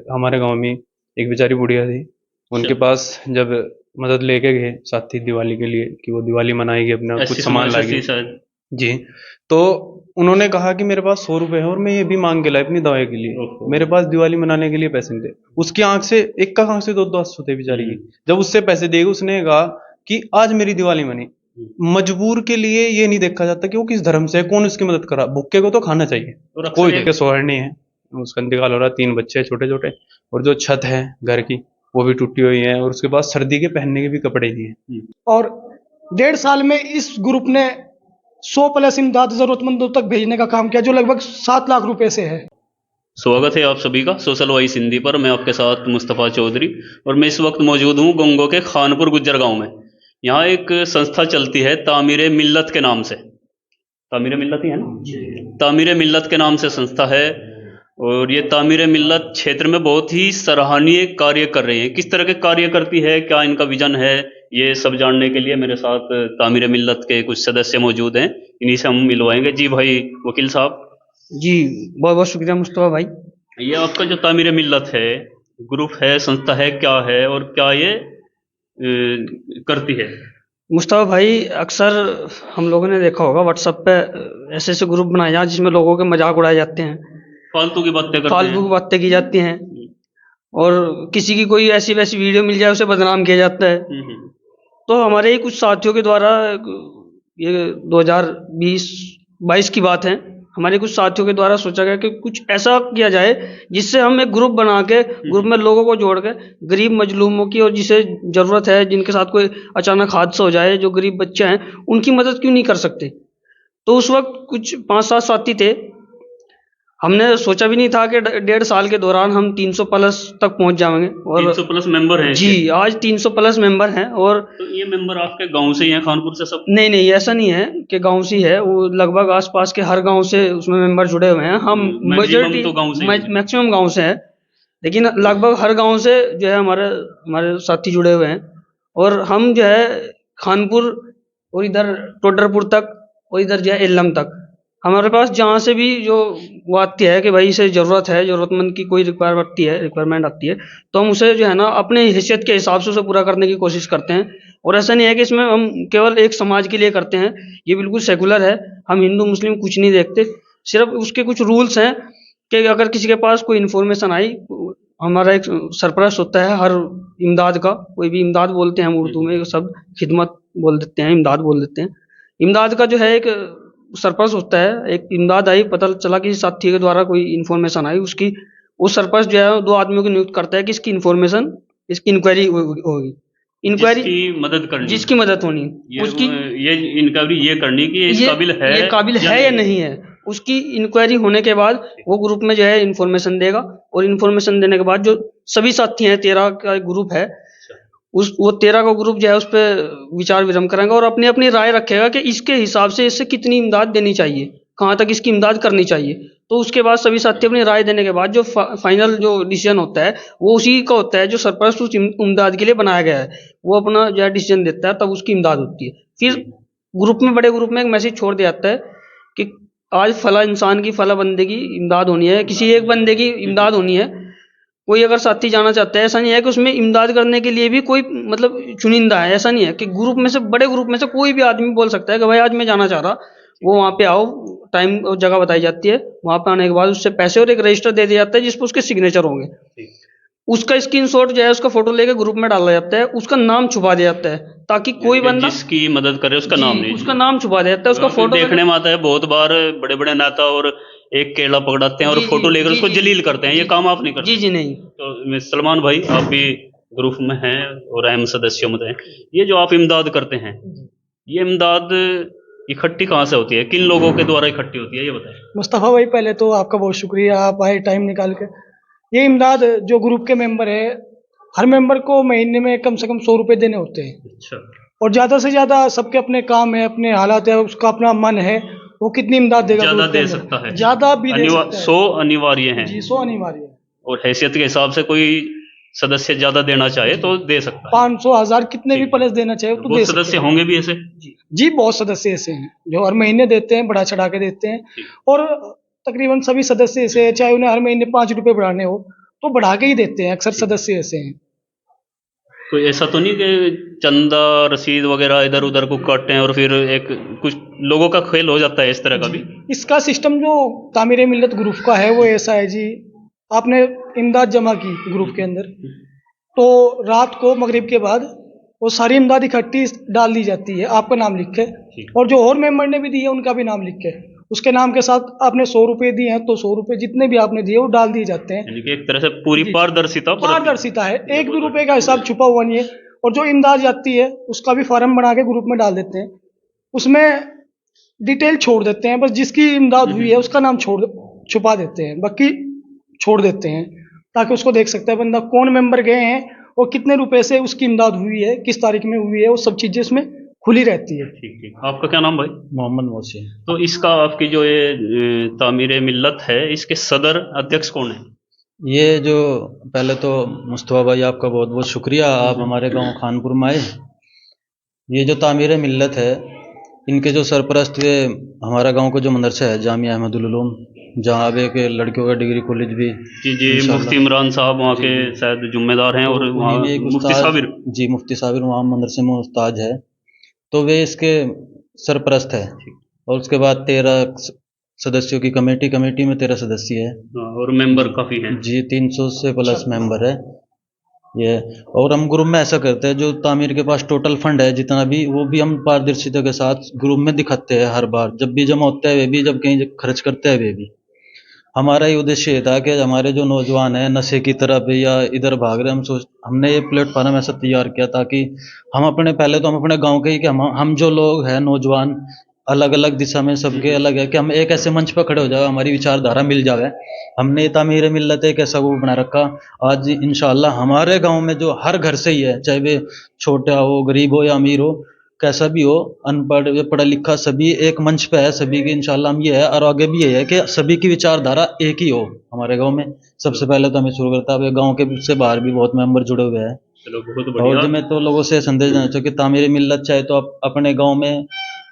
हमारे गांव में एक बेचारी बुढ़िया थी, उनके अच्छा। पास जब मदद लेके गए साथी दिवाली के लिए कि वो दिवाली मनाएगी, अपना कुछ 80 सामान समाज लाएगी। थी शायद। जी। तो उन्होंने कहा कि मेरे पास 100 रुपए है और मैं ये भी मांग के लाया अपनी दवाई के लिए, ओहो। मेरे पास दिवाली मनाने के लिए पैसे नहीं थे। उसकी आंख से एक का आंख से दो दो आंसू थे बेचारी की। जब उससे पैसे दिए उसने कहा कि आज मेरी दिवाली मनी। मजबूर के लिए ये नहीं देखा जाता कि वो किस धर्म से है, कौन उसकी मदद करा। भूखे को तो खाना चाहिए। और अक्सर कोई ये देखे सोहरनी है, उसका इंतकाल हो रहा है, 3 बच्चे छोटे छोटे, और जो छत है घर की वो भी टूटी हुई है, और उसके बाद सर्दी के पहनने के भी कपड़े नहीं है। और 1.5 साल में इस ग्रुप ने 100 प्लस इमदाद जरूरतमंदों तक भेजने का काम किया, जो लगभग 7 लाख रुपए से है। स्वागत है आप सभी का सोशल वॉइस हिंदी पर। मैं आपके साथ मुस्तफ़ा चौधरी और मैं इस वक्त मौजूद हूँ गोंगो के खानपुर गुज्जर गांव में। यहाँ एक संस्था चलती है तामीर मिल्लत के नाम से। तामीर मिल्लत ही है ना? तामीर मिल्लत के नाम से संस्था है, और ये तामीर मिल्लत क्षेत्र में बहुत ही सराहनीय कार्य कर रही है। किस तरह के कार्य करती है, क्या इनका विजन है, ये सब जानने के लिए मेरे साथ तामीर मिल्लत के कुछ सदस्य मौजूद हैं। इन्हीं से हम मिलवाएंगे। जी भाई वकील साहब। जी बहुत बहुत शुक्रिया मुस्तफा भाई। ये आपका जो तामीर मिल्लत है, ग्रुप है, संस्था है, क्या है और क्या ये करती है? मुस्तफा भाई, अक्सर हम लोगों ने देखा होगा व्हाट्सएप पे ऐसे ऐसे ग्रुप बनाए जाते हैं जिसमें लोगों के मजाक उड़ाए जाते हैं, फालतू की बातें करते फालतू की हैं। बातें की जाती हैं, और किसी की कोई ऐसी वैसी वीडियो मिल जाए उसे बदनाम किया जाता है। तो हमारे ही कुछ साथियों के द्वारा, ये 2020-22 की बात है, हमारे कुछ साथियों के द्वारा सोचा गया कि कुछ ऐसा किया जाए जिससे हम एक ग्रुप बना के ग्रुप में लोगों को जोड़ के गरीब मजलूमों की, और जिसे ज़रूरत है, जिनके साथ कोई अचानक हादसा हो जाए, जो गरीब बच्चे हैं, उनकी मदद क्यों नहीं कर सकते। तो उस वक्त कुछ 5-7 साथी थे। हमने सोचा भी नहीं था कि 1.5 साल के दौरान हम 300 प्लस तक पहुंच जाएंगे। और 300 प्लस मेंबर हैं जी, इसके? आज 300 प्लस मेंबर हैं। और तो ये मेंबर आपके गांव से ही हैं, खानपुर से सब? नहीं नहीं, ऐसा नहीं है कि गांव से ही है, वो लगभग आसपास के हर गांव से उसमें मेंबर जुड़े हुए हैं। हम मैक्सिमम तो गांव से ही हैं। मैक्सिमम गांव से है, लेकिन लगभग हर गांव से जो है हमारे हमारे साथी जुड़े हुए हैं। और हम जो है खानपुर और इधर टोडरपुर तक और इधर जो है इल्लम तक, हमारे पास जहाँ से भी जो वो आती है कि भाई इसे ज़रूरत है, ज़रूरतमंद की कोई रिक्वायरमेंट आती है, तो हम उसे जो है ना अपने हैसियत के हिसाब से उसे पूरा करने की कोशिश करते हैं। और ऐसा नहीं है कि इसमें हम केवल एक समाज के लिए करते हैं, ये बिल्कुल सेकुलर है। हम हिंदू मुस्लिम कुछ नहीं देखते, सिर्फ उसके कुछ रूल्स हैं कि अगर किसी के पास कोई इन्फॉर्मेशन आई, हमारा एक सरपरस्त होता है हर इमदाद का, कोई भी इमदाद बोलते हैं हम उर्दू में, सब खिदमत बोल देते हैं, इमदाद बोल देते हैं। इमदाद का जो है एक सरपंच होता है। एक इमदाद आई, पता चला कि साथी के द्वारा कोई इन्फॉर्मेशन आई, उसकी उस सरपंच जो है 2 आदमियों को नियुक्त करता है कि इसकी इन्फॉर्मेशन, इसकी इंक्वायरी होगी। इंक्वायरी जिसकी मदद करनी, जिसकी मदद होनी, उसकी ये इंक्वायरी ये करनी कि ये इस काबिल है, ये काबिल है या नहीं है। उसकी इंक्वायरी होने के बाद वो ग्रुप में जो है इन्फॉर्मेशन देगा, और इन्फॉर्मेशन देने के बाद जो सभी साथी हैं, 13 का ग्रुप है, वो 13 का ग्रुप जो है उस पर विचार विमर्श करेंगे और अपनी अपनी राय रखेगा कि इसके हिसाब से इससे कितनी इमदाद देनी चाहिए, कहाँ तक इसकी इमदाद करनी चाहिए। तो उसके बाद सभी साथी अपनी राय देने के बाद जो फाइनल जो डिसीजन होता है वो उसी का होता है, जो सरपरस्त उस इमदाद के लिए बनाया गया है, वो अपना जो है डिसीजन देता है, तब उसकी इमदाद होती है। फिर ग्रुप में, बड़े ग्रुप में एक मैसेज छोड़ दिया जाता है कि आज फला इंसान की, फला बंदे की इमदाद होनी है, किसी एक बंदे की इमदाद होनी है। कोई अगर साथी जाना चाहता है, ऐसा नहीं है कि उसमें इमदाद करने के लिए भी कोई मतलब चुनिंदा है, ऐसा नहीं है कि ग्रुप में से, बड़े ग्रुप में से कोई भी आदमी बोल सकता है कि भाई आज मैं जाना चाह रहा। वो वहाँ पे आओ, टाइम और जगह बताई जाती है, वहाँ पे आने के बाद उससे पैसे और एक रजिस्टर दे दिया जाता है जिस पर उसके सिग्नेचर होंगे। उसका स्क्रीनशॉट जो है उसका फोटो लेके ग्रुप में डाला जाता है, उसका नाम छुपा दिया जाता है ताकि कोई बंदा जिसकी मदद करे उसका नाम नहीं, उसका नाम छुपा दिया जाता है। उसका फोटो देखने में आता है बहुत बार, बड़े बड़े नेता और एक केला पकड़ाते हैं और फोटो लेकर उसको जलील करते हैं, ये काम आप नहीं करते? जी नहीं। तो सलमान भाई, आप भी ग्रुप में हैं और अहम सदस्यों में हैं। ये जो आप इमदाद करते हैं, ये इमदाद इकट्ठी कहाँ से होती है, किन लोगों के द्वारा इकट्ठी होती है, ये बताएं। मुस्तफ़ा भाई, पहले तो आपका बहुत शुक्रिया, आप आए टाइम निकाल के। ये इमदाद जो ग्रुप के मेंबर है, हर मेंबर को महीने में कम से कम 100 रुपये देने होते हैं। अच्छा। और ज़्यादा से ज़्यादा, सबके अपने काम है, अपने हालात है, उसका अपना मन है, वो कितनी इमदाद देगा, ज़्यादा दे सकता है, ज़्यादा भी दे सकता है। 100 अनिवार्य है जी, 100 अनिवार्य है। और हैसियत के हिसाब से कोई सदस्य ज़्यादा देना चाहे तो दे सकता है, 500, 1000 कितने भी प्लस देना चाहे तो दे सकते हैं। सदस्य होंगे भी ऐसे? जी, बहुत सदस्य ऐसे हैं जो हर महीने देते हैं, बढ़ा चढ़ा के देते हैं। और तकरीबन सभी सदस्य ऐसे हैं, चाहे उन्हें हर महीने 5 रुपये बढ़ाने हो तो बढ़ा के ही देते हैं, अक्सर सदस्य ऐसे हैं। कोई ऐसा तो नहीं कि चंदा रसीद वगैरह इधर उधर को काटते हैं और फिर एक कुछ लोगों का खेल हो जाता है इस तरह का भी? इसका सिस्टम जो तामीर मिल्लत ग्रुप का है वो ऐसा है जी, आपने इमदाद जमा की ग्रुप के अंदर, तो रात को मगरिब के बाद वो सारी इमदाद इकट्ठी डाल दी जाती है, आपका नाम लिख के, और जो और मेंबर ने भी दिए उनका भी नाम लिख के, उसके नाम के साथ आपने 100 रुपये दिए हैं तो 100 रुपये जितने भी आपने दिए वो डाल दिए जाते हैं। यानी कि एक तरह से पूरी जी। पारदर्शिता पारदर्शिता है, एक भी रुपए का हिसाब छुपा हुआ नहीं है। और जो इमदाद जाती है उसका भी फार्म बना के ग्रुप में डाल देते हैं, उसमें डिटेल छोड़ देते हैं, बस जिसकी इमदाद हुई है उसका नाम छुपा देते हैं, बाकी छोड़ देते हैं, ताकि उसको देख सकता है बंदा कौन मेंबर गए हैं और कितने रुपए से उसकी इमदाद हुई है, किस तारीख में हुई है, वो सब चीजें इसमें खुली रहती है। ठीक ठीक। आपका क्या नाम भाई? मोहम्मद मोहसिन। तो इसका आपकी जो ये तामीर मिल्लत है, इसके सदर अध्यक्ष कौन है? ये जो पहले तो मुस्तफा भाई आपका बहुत बहुत शुक्रिया, आप हमारे गांव खानपुर में आए। ये जो तामीर मिल्लत है, इनके जो सरपरस्त वे हमारा गांव का जो मदरसा है जामिया अहमदुल उलूम, जहाँ अब एक लड़कियों का डिग्री कॉलेज भी जी मुफ्ती इमरान साहब वहाँ के शायद जिम्मेदार हैं, और वहाँ उन्हीं में एक मुफ्ती उस्ताद- साबिर। जी मुफ्ती साबिर वहाँ मदरसे में उस्ताद है, तो वे इसके सरपरस्त है। और उसके बाद 13 सदस्यों की कमेटी में 13 सदस्य है हाँ, और मेंबर काफ़ी हैं। जी, 300 से प्लस मेंबर है ये। और हम ग्रुप में ऐसा करते हैं, जो तामीर के पास टोटल फंड है जितना भी, वो भी हम पारदर्शिता के साथ ग्रुप में दिखाते हैं हर बार, जब भी जमा होता है वे भी, जब कहीं खर्च करते हैं वे भी। हमारा ये उद्देश्य ये था कि हमारे जो नौजवान हैं नशे की तरफ या इधर भाग रहे, हमने ये प्लेटफॉर्म ऐसा तैयार किया ताकि हम अपने, पहले तो हम अपने गांव के ही, कि हम जो लोग हैं नौजवान अलग अलग दिशा में सबके अलग है, कि हम एक ऐसे मंच पर खड़े हो जाए, हमारी विचारधारा मिल जाए। हमने तामीर मिल्लत एक ऐसा वो बना रखा। आज इंशाअल्लाह हमारे गांव में जो हर घर से ही है, चाहे वे छोटा हो, गरीब हो या अमीर हो, कैसा भी हो, अनपढ़ या पढ़ा लिखा, सभी एक मंच पे है सभी की। इंशाल्लाह हम ये है और आगे भी ये है कि सभी की विचारधारा एक ही हो हमारे गांव में। सबसे पहले तो हमें शुरू करता है, गांव के से बाहर भी बहुत मेंबर जुड़े हुए हैं। चलो बहुत और बढ़िया। जो मैं तो लोगों से संदेश देना चाहूँ कि तामीर मिल्लत चाहे तो आप अपने गांव में,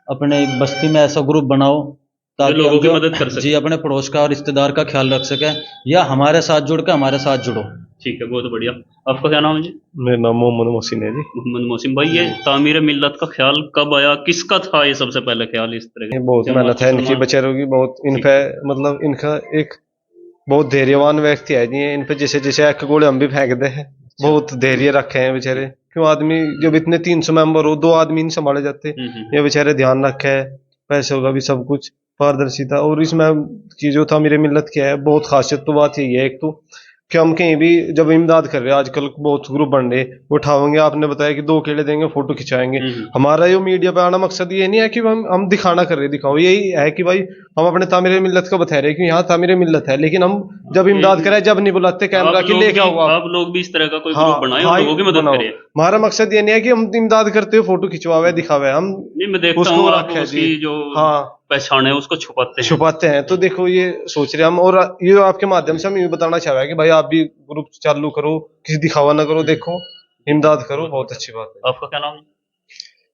अपने बस्ती में ऐसा ग्रुप बनाओ ताकि लोगों हम की जो- मदद कर सकें। जी, अपने पड़ोस का और रिश्तेदार का ख्याल रख सके, या हमारे साथ जुड़ के हमारे साथ जुड़ो। ठीक है, बहुत बढ़िया। आपका क्या नाम है जी? मेरा नाम मोहम्मद मोहसिन है जी। मोहम्मद मोहसिन भाई, ये तामीर मिल्लत का ख्याल कब आया, किसका था ये सबसे पहले ख्याल इस तरह ये का? बहुत जमात मेहनत है इनकी मुसलमान- बेचारों की, बहुत इन पे मतलब इनका एक बहुत धैर्यवान व्यक्ति है जी। इन पे जैसे जैसे एक गोले हम भी फेंक दे हैं, बहुत धैर्य रखे हैं बेचारे। क्यों आदमी जब इतने 300 मेंबर हो, 2 आदमी नहीं संभाले जाते, ये बेचारे ध्यान रखे है, पैसों का भी सब कुछ पारदर्शिता। और इसमें चीजों था मेरे मिल्लत क्या है, बहुत खासियत तो बात यही है एक तो कि हम कहीं भी जब इमदाद कर रहे हैं, आजकल बहुत ग्रुप बन रहे, उठाओगे आपने बताया कि 2 केले देंगे, फोटो खिंचाएंगे। हमारा ये मीडिया पे आना मकसद ये नहीं है कि हम दिखाना कर रहे, दिखाओ, यही है कि भाई हम अपने तामीर मिल्लत का बता रहे हैं कि यहाँ तामीर मिल्लत है, लेकिन हम जब इमदाद करें, जब नहीं बुलाते कैमरा की लेके आओ आप लोग भी इस तरह का कोई ग्रुप बनाए और लोगों की मदद बनाओ। करें। हमारा मकसद ये नहीं है कि हम इमदाद करते हुए फोटो खिंचवावे दिखावे, हम नहीं, मैं देखता उसको हूँ आप रखे उसकी जी। जो हाँ, पहचान है उसको छुपाते हैं। छुपाते हैं। तो देखो ये सोच रहे हम, और ये आपके माध्यम से हम ये बताना चाह रहे हैं कि भाई आप भी ग्रुप चालू करो, किसी दिखावा ना करो, देखो इमदाद करो, बहुत अच्छी बात है। आपका क्या नाम है?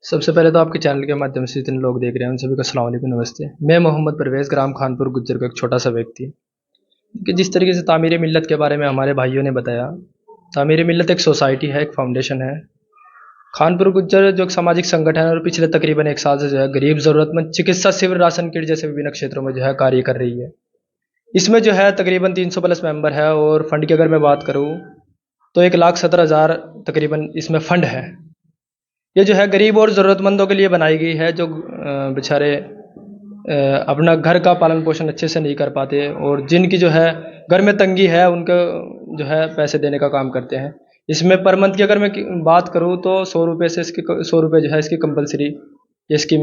सबसे पहले तो आपके चैनल के माध्यम से जितने लोग देख रहे हैं उन सभी को अस्सलाम वालेकुम, नमस्ते। मैं मोहम्मद परवेज़, ग्राम खानपुर गुज्जर का एक छोटा सा व्यक्ति, कि जिस तरीके से तामीर मिल्लत के बारे में हमारे भाइयों ने बताया, तामीर मिल्लत एक सोसाइटी है, एक फाउंडेशन है। खानपुर गुज्जर जो एक सामाजिक संगठन है, और पिछले तकरीबन 1 साल से जो है गरीब ज़रूरतमंद चिकित्सा शिविर, राशन किट जैसे विभिन्न क्षेत्रों में जो है कार्य कर रही है। इसमें जो है तकरीबन 300 प्लस मेंबर है, और फंड की अगर मैं बात करूँ तो 1,17,000 तकरीबन इसमें फ़ंड है। ये जो है गरीब और ज़रूरतमंदों के लिए बनाई गई है, जो बेचारे अपना घर का पालन पोषण अच्छे से नहीं कर पाते, और जिनकी जो है घर में तंगी है, उनको जो है पैसे देने का काम करते हैं। इसमें पर मंथ की अगर मैं बात करूँ तो 100 रुपये से इसकी 100 रुपये जो है इसकी कंपलसरी इसकी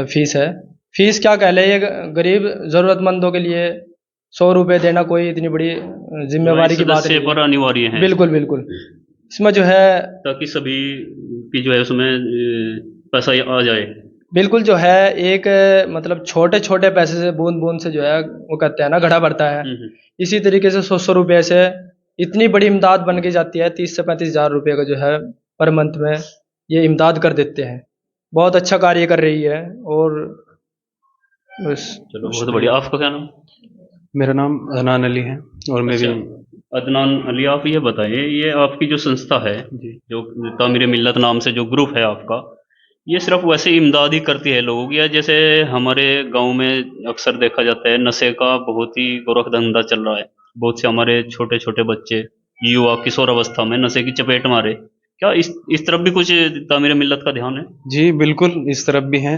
फ़ीस है। फ़ीस क्या कह लें, ये गरीब ज़रूरतमंदों के लिए 100 रुपये देना कोई इतनी बड़ी जिम्मेवारी की बात सदस्य नहीं पर है। अनिवार्य है। बिल्कुल बिल्कुल। इसमें जो है ताकि सभी की जो है उसमें पैसा आ जाए। बिल्कुल जो है एक मतलब छोटे छोटे पैसे से, बूंद बूंद से जो है वो कहते हैं ना घड़ा भरता है, इसी तरीके से 100 रुपये से इतनी बड़ी इमदाद बन के जाती है। 30 से 35 हज़ार रुपये का जो है पर मंथ में ये इमदाद कर देते हैं। बहुत अच्छा कार्य कर रही है। और बस चलो बहुत बढ़िया। आपका क्या नाम? मेरा नाम अनान अली है और मैं भी अदनान अली, आप ये बताइए, ये आपकी जो संस्था है, जो तामीर मिल्लत नाम से जो ग्रुप है आपका, ये सिर्फ वैसे इमदाद ही करती है लोगों की, या जैसे हमारे गांव में अक्सर देखा जाता है नशे का बहुत ही गोरख धंधा चल रहा है, बहुत से हमारे छोटे छोटे बच्चे युवा किशोर अवस्था में नशे की चपेट मारे, क्या इस तरफ भी कुछ तामीर मिल्लत का ध्यान है? जी बिल्कुल, इस तरफ भी हैं।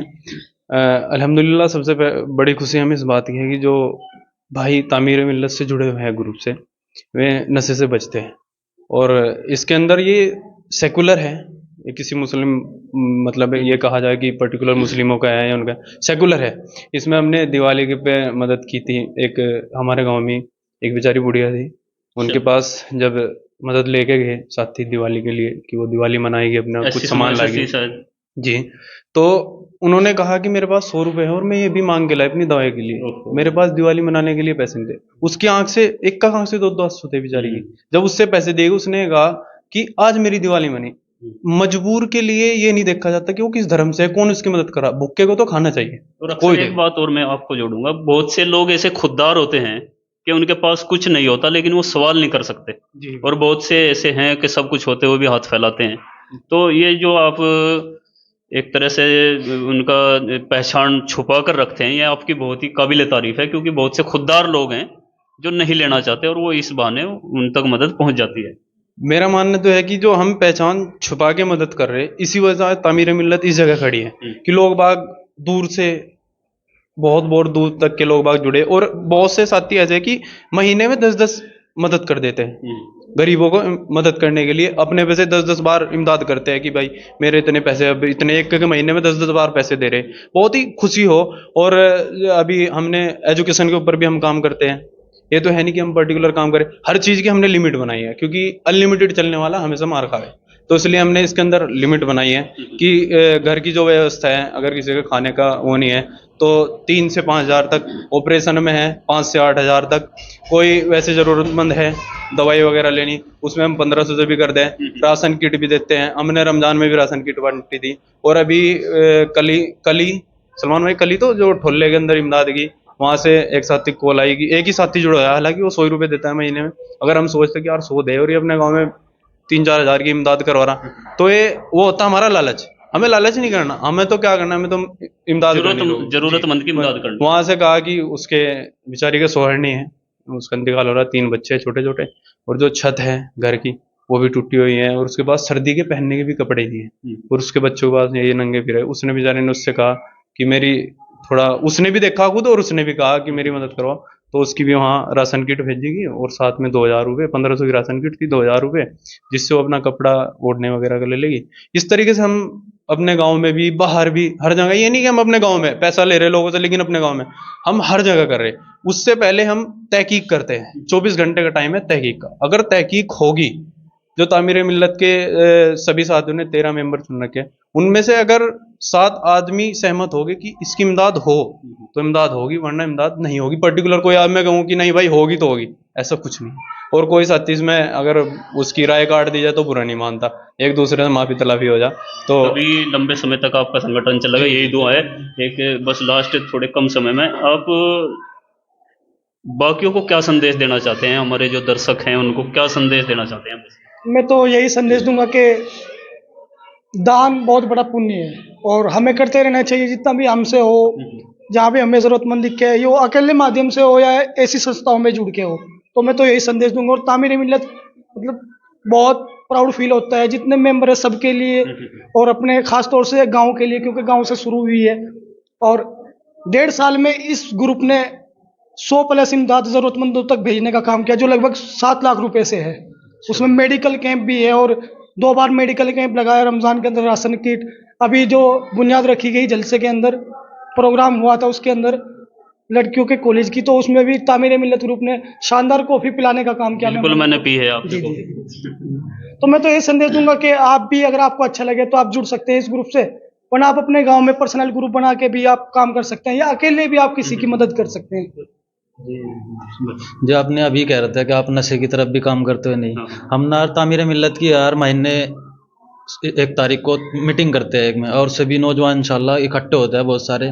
अल्हम्दुलिल्लाह सबसे बड़ी खुशी हमें इस बात की है कि जो भाई तामीर मिल्लत से जुड़े हुए हैं ग्रुप से, वे नशे से बचते हैं। और इसके अंदर ये सेकुलर है, ये किसी मुस्लिम मतलब ये कहा जाए कि पर्टिकुलर मुस्लिमों का है या उनका, सेकुलर है। इसमें हमने दिवाली के पे मदद की थी। एक हमारे गांव में एक बेचारी बुढ़िया थी, उनके अच्छा। पास जब मदद लेके गए साथी दिवाली के लिए कि वो दिवाली मनाएगी, अपना कुछ सामान लाएगी शायद। जी, तो उन्होंने कहा कि मेरे पास 100 रुपए है और मैं ये भी मांग के लाया अपनी दवाई के लिए, ओहो। मेरे पास दिवाली मनाने के लिए पैसे नहीं थे। उसकी आंख से एक का आंख से दो आंसू थे बेचारी की। जब उससे पैसे दिए उसने कहा कि आज मेरी दिवाली मनी। मजबूर के लिए ये नहीं देखा जाता कि वो किस धर्म से है, कौन उसकी मदद करा, भूखे को तो खाना चाहिए। और कोई अक्सर एक बात और मैं आपको जोड़ूंगा, बहुत से लोग ऐसे खुददार होते हैं कि उनके पास कुछ नहीं होता लेकिन वो सवाल नहीं कर सकते, जी और बहुत से ऐसे हैं कि सब कुछ होते हुए भी हाथ फैलाते हैं। तो ये जो आप एक तरह से उनका पहचान छुपा कर रखते हैं, ये आपकी बहुत ही काबिल तारीफ है, क्योंकि बहुत से खुददार लोग हैं जो नहीं लेना चाहते और वो इस बहाने उन तक मदद पहुंच जाती है। मेरा मानना तो है कि जो हम पहचान छुपा के मदद कर रहे हैं, इसी वजह से तामीर मिल्लत इस जगह खड़ी है कि लोग बाग दूर से, बहुत बहुत दूर तक के लोग बाग जुड़े। और बहुत से साथी ऐसे हैं कि महीने में 10-10 मदद कर देते हैं, गरीबों को मदद करने के लिए अपने पैसे 10-10 बार इमदाद करते हैं कि भाई मेरे इतने पैसे, अब इतने एक के महीने में 10-10 बार पैसे दे रहे, बहुत ही खुशी हो। और अभी हमने एजुकेशन के ऊपर भी हम काम करते हैं। ये तो है नहीं कि हम पर्टिकुलर काम करें, हर चीज़ की हमने लिमिट बनाई है, क्योंकि अनलिमिटेड चलने वाला हमेशा मार खाए। तो इसलिए हमने इसके अंदर लिमिट बनाई है कि घर की जो व्यवस्था है, अगर किसी का खाने का वो नहीं है तो 3 से 5 हज़ार तक, ऑपरेशन में है 5 से 8 हज़ार तक, कोई वैसे ज़रूरतमंद है दवाई वगैरह लेनी, उसमें हम 1500 से भी कर दें। राशन किट भी देते हैं, हमने रमज़ान में भी राशन किट बांटी थी। और अभी कल ही सलमान भाई, कल ही तो जो ठोले के अंदर इमदाद की, वहाँ से एक साथी कॉल आई कि एक ही साथी जुड़ा है, हालांकि वो 100 रुपये देता है महीने में। अगर हम सोचते कि यार 100 दे और ये अपने गांव में 3-4 हज़ार की इमदाद करवा रहा, तो ये वो होता हमारा लालच। हमें लालच नहीं करना, हमें तो क्या करना है, हमें तो इमदाद करनी है। जरूरतमंद की मदद करनी। वहां से कहा कि उसके बेचारी के सोहर नहीं है, उसका इंतकाल हो रहा है, 3 बच्चे छोटे छोटे, और जो छत है घर की वो भी टूटी हुई है, और उसके पास सर्दी के पहनने के भी कपड़े नहीं है, और उसके बच्चों के पास ये नंगे फिरे। उसने बेचारे ने उससे कहा कि मेरी थोड़ा, उसने भी देखा खुद और उसने भी कहा कि मेरी मदद करवाओ, तो उसकी भी वहाँ राशन किट भेजेगी और साथ में 2000 रुपये, 1500 की राशन किट थी, 2000 रुपये, जिससे वो अपना कपड़ा ओढ़ने वगैरह का ले लेगी। इस तरीके से हम अपने गांव में भी, बाहर भी, हर जगह, ये नहीं कि हम अपने गांव में पैसा ले रहे लोगों से, लेकिन अपने गांव में हम हर जगह कर रहे। उससे पहले हम तहकीक करते हैं, 24 घंटे का टाइम है तहकीक का। अगर तहकीक होगी, जो तामीर मिल्लत के सभी साथियों ने 13 मेंबर चुन रखे, उनमें से अगर 7 आदमी सहमत हो गए कि इसकी इमदाद हो, तो इमदाद होगी, वरना इमदाद नहीं होगी। पर्टिकुलर कोई आज मैं कहूँ कि नहीं भाई होगी तो होगी, ऐसा कुछ नहीं। और कोई साथी इसमें अगर उसकी राय काट दी जाए तो बुरा नहीं मानता, एक दूसरे से माफी तलाफी हो जा तो। अभी लंबे समय तक आपका संगठन चलेगा, यही दुआ है। एक बस लास्ट थोड़े कम समय में आप बाकियों को क्या संदेश देना चाहते हैं, हमारे जो दर्शक हैं उनको क्या संदेश देना चाहते हैं? मैं तो यही संदेश दूंगा कि दान बहुत बड़ा पुण्य है और हमें करते रहना चाहिए, जितना भी हमसे हो, जहाँ भी हमें ज़रूरतमंद दिखे, ये वो अकेले माध्यम से हो या ऐसी संस्थाओं में जुड़ के हो। तो मैं तो यही संदेश दूंगा। और तामीर मिल्लत मतलब बहुत प्राउड फील होता है जितने मेंबर है सबके लिए, और अपने खास तौर से गांव के लिए, क्योंकि गांव से शुरू हुई है। और 1.5 साल में इस ग्रुप ने 100+ इमदाद ज़रूरतमंदों तक भेजने का काम किया, जो लगभग 7 लाख रुपए से है। उसमें मेडिकल कैंप भी है, और 2 बार मेडिकल कैंप लगाया रमज़ान के अंदर, राशन किट। अभी जो बुनियाद रखी गई जलसे के अंदर प्रोग्राम हुआ था, उसके अंदर लड़कियों के कॉलेज की, तो उसमें भी तामीर मिल्लत ग्रुप ने शानदार कॉफ़ी पिलाने का काम किया। बिल्कुल, मैंने पी है आपकी जी कॉफी। जी। तो मैं तो ये संदेश दूंगा कि आप भी, अगर आपको अच्छा लगे तो आप जुड़ सकते हैं इस ग्रुप से, वरना आप अपने गांव में पर्सनल ग्रुप बना के भी आप काम कर सकते हैं, या अकेले भी आप किसी की मदद कर सकते हैं। जो आपने अभी कह रहे थे कि आप नशे की तरफ भी काम करते हो, नहीं, हम ना तामीर मिल्लत की हर महीने 1 तारीख को मीटिंग करते हैं एक में, और सभी नौजवान इंशाल्लाह इकट्ठे होते हैं बहुत सारे,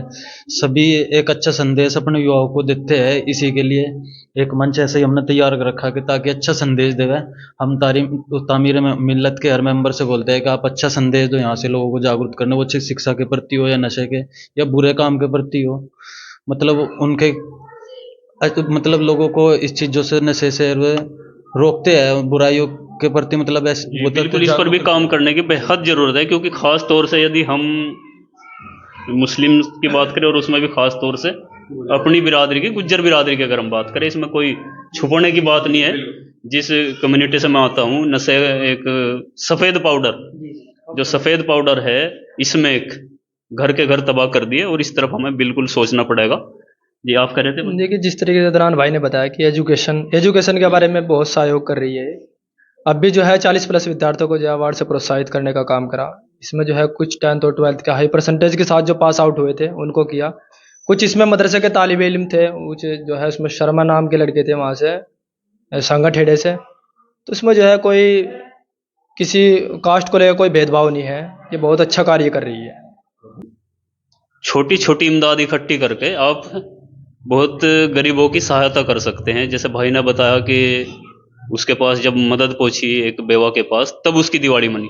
सभी एक अच्छा संदेश अपने युवाओं को देते हैं। इसी के लिए एक मंच ऐसे ही हमने तैयार कर रखा कि ताकि अच्छा संदेश देवे। हम तामीर मिल्लत के हर मेंबर से बोलते हैं कि आप अच्छा संदेश दो, यहाँ से लोगों को जागरूक करना, वो शिक्षा के प्रति हो या नशे के या बुरे काम के प्रति हो, मतलब उनके मतलब लोगों को इस चीज़ों से, नशे से रोकते हैं, बुराइयों के प्रति मतलब जी, बिल्कुल इस पर भी काम करने की बेहद ज़रूरत है, क्योंकि ख़ास तौर से यदि हम मुस्लिम की बात करें और उसमें भी ख़ास तौर से अपनी बिरादरी की, गुज्जर बिरादरी की अगर हम बात करें, इसमें कोई छुपाने की बात नहीं है। जिस कम्युनिटी से मैं आता हूँ, नशे एक सफ़ेद पाउडर, जो सफ़ेद पाउडर है, इसमें एक घर के घर तबाह कर दिए, और इस तरफ हमें बिल्कुल सोचना पड़ेगा। जी, आप कह रहे थे? देखिए, जिस तरीके से दरान भाई ने बताया कि एजुकेशन के बारे में बहुत सहयोग कर रही है। अब भी जो है 40+ विद्यार्थियों को जो अवार्ड से प्रोत्साहित करने का काम करा। इसमें जो है कुछ 10th और 12th के हाई परसेंटेज के साथ जो पास आउट हुए थे उनको किया। कुछ इसमें मदरसे के तालिब इल्म थे, कुछ जो है उसमें शर्मा नाम के लड़के थे वहाँ से, संगा ठेड़े से। तो इसमें जो है कोई किसी कास्ट को लेकर कोई भेदभाव नहीं है। ये बहुत अच्छा कार्य कर रही है। छोटी छोटी इमदाद इकट्ठी करके आप बहुत गरीबों की सहायता कर सकते हैं। जैसे भाई ने बताया कि उसके पास जब मदद पहुंची एक बेवा के पास, तब उसकी दिवाली मनी।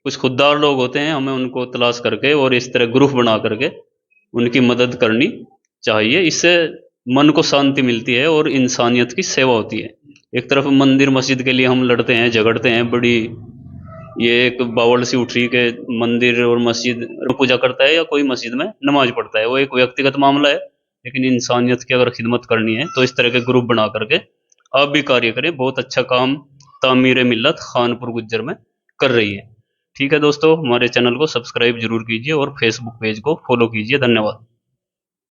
कुछ खुददार लोग होते हैं, हमें उनको तलाश करके और इस तरह ग्रुप बना करके उनकी मदद करनी चाहिए। इससे मन को शांति मिलती है और इंसानियत की सेवा होती है। एक तरफ मंदिर मस्जिद के लिए हम लड़ते हैं, झगड़ते हैं, बड़ी ये एक बावल सी उठ रही कि मंदिर और मस्जिद पूजा करता है या कोई मस्जिद में नमाज पढ़ता है, वो एक व्यक्तिगत मामला है। लेकिन इंसानियत की अगर खिदमत करनी है तो इस तरह के ग्रुप बना करके आप भी कार्य करें। बहुत अच्छा काम तामीर मिल्लत खानपुर गुज्जर में कर रही है। ठीक है दोस्तों, हमारे चैनल को सब्सक्राइब जरूर कीजिए और फेसबुक पेज को फॉलो कीजिए। धन्यवाद।